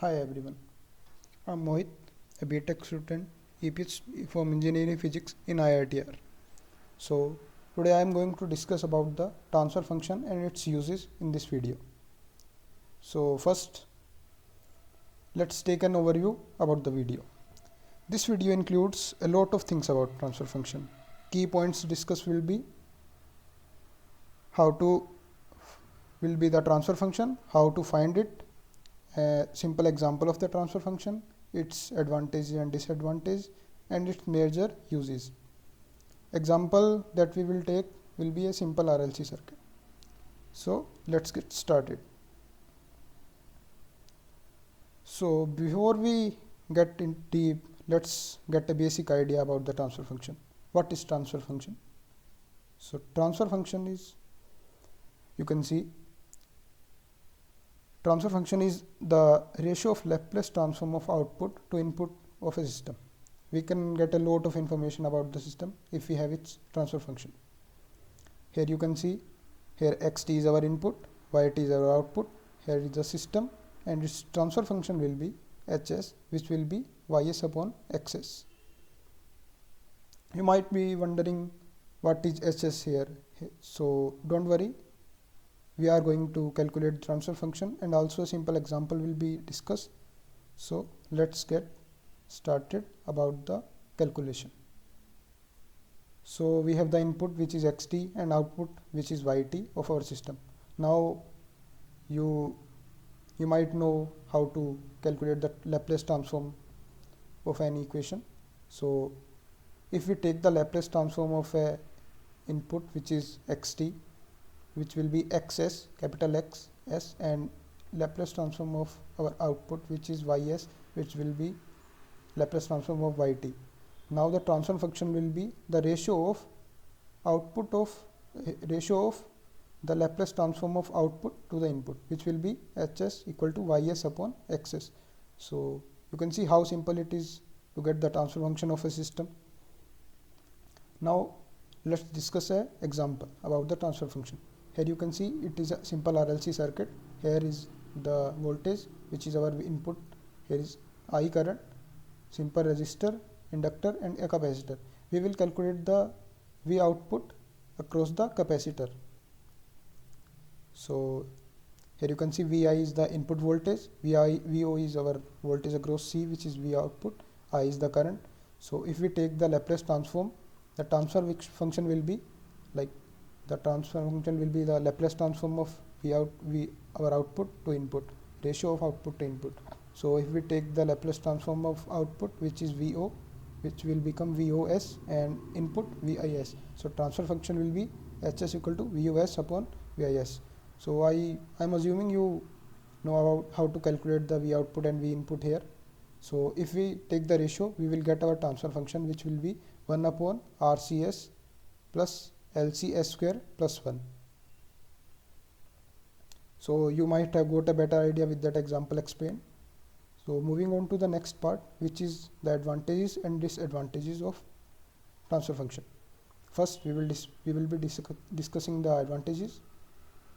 Hi everyone, I'm Mohit, a BTech student, EPH from Engineering Physics in IITR. So today I am going to discuss about the transfer function and its uses in this video. So first, let's take an overview about the video. This video includes a lot of things about transfer function. Key points discussed how to will be the transfer function, how to find it, a simple example of the transfer function, its advantage and disadvantage, and its major uses. Example that we will take will be a simple RLC circuit. So let's get started. So before we get in deep, let's get a basic idea about the transfer function. What is transfer function? So transfer function is, you can see, transfer function is the ratio of Laplace transform of output to input of a system. We can get a lot of information about the system if we have its transfer function. Here you can see, here xt is our input, yt is our output, here is the system, and its transfer function will be hs, which will be ys upon xs. You might be wondering what is hs here. So don't worry, we are going to calculate the transfer function and also a simple example will be discussed. So let's get started about the calculation. So we have the input, which is xt, and output, which is yt of our system. Now you might know how to calculate the Laplace transform of an equation. So if we take the Laplace transform of a input, which is xt, which will be xs, capital X s, and Laplace transform of our output, which is ys, which will be Laplace transform of yt. Now the transfer function will be the ratio of the Laplace transform of output to the input, which will be hs equal to ys upon xs. So you can see how simple it is to get the transfer function of a system. Now let's discuss an example about the transfer function. Here you can see it is a simple RLC circuit. Here is the voltage, which is our input. Here is I current, simple resistor, inductor, and a capacitor. We will calculate the V output across the capacitor. So here you can see Vi is the input voltage, Vo is our voltage across C, which is V output, I is the current. So if we take the Laplace transform, the transfer function will be like the Laplace transform of our output to input, ratio of output to input. So if we take the Laplace transform of output, which is Vo, which will become Vos, and input Vis. So transfer function will be Hs equal to Vos upon Vis. So I'm assuming you know about how to calculate the V output and V input here. So if we take the ratio, we will get our transfer function, which will be 1 upon RCS plus LCS square plus 1. So you might have got a better idea with that example explained. So moving on to the next part, which is the advantages and disadvantages of transfer function. First, we will be discussing the advantages.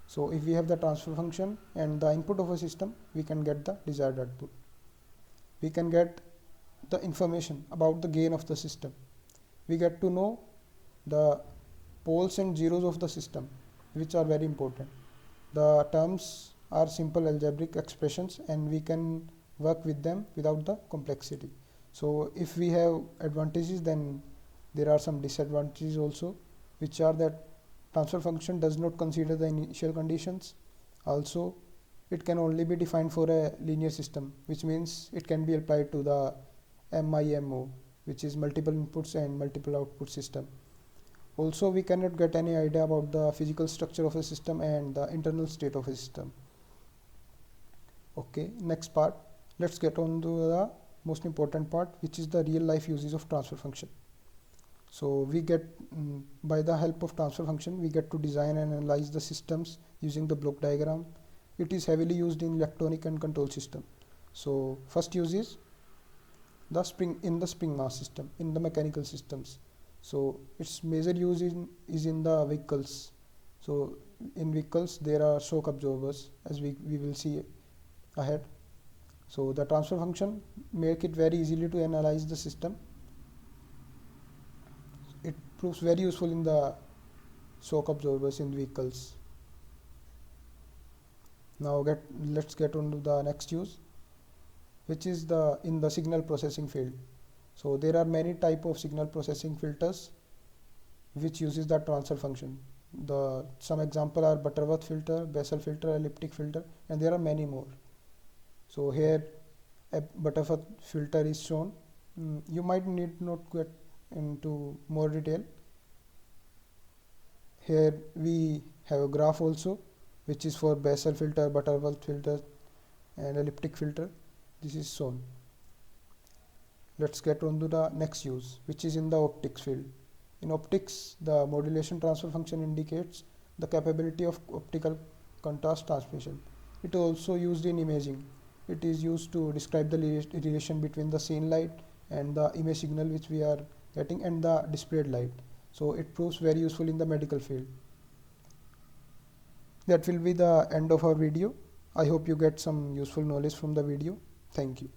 So if we have the transfer function and the input of a system, we can get the desired output. We can get the information about the gain of the system. We get to know the poles and zeros of the system, which are very important. The terms are simple algebraic expressions and we can work with them without the complexity. So if we have advantages, then there are some disadvantages also, which are that transfer function does not consider the initial conditions. Also, it can only be defined for a linear system, which means it can be applied to the MIMO, which is multiple inputs and multiple output system. Also, we cannot get any idea about the physical structure of a system and the internal state of a system. Okay, next part. Let's get on to the most important part, which is the real life uses of transfer function. So we get, by the help of transfer function, we get to design and analyze the systems using the block diagram. It is heavily used in electronic and control system. So first use is the spring mass system, in the mechanical systems. So its major use is in the vehicles. So in vehicles there are shock absorbers, as we will see ahead. So the transfer function make it very easily to analyze the system. It proves very useful in the shock absorbers in vehicles. Now let's get on to the next use, which is in the signal processing field. So there are many type of signal processing filters which uses the transfer function. Some example are Butterworth filter, Bessel filter, elliptic filter, and there are many more. So here a Butterworth filter is shown. You might need not get into more detail. Here we have a graph also, which is for Bessel filter, Butterworth filter, and elliptic filter. This is shown. Let's get on to the next use, which is in the optics field. In optics, the modulation transfer function indicates the capability of optical contrast transmission. It is also used in imaging. It is used to describe the relation between the seen light and the image signal which we are getting and the displayed light. So it proves very useful in the medical field. That will be the end of our video. I hope you get some useful knowledge from the video. Thank you.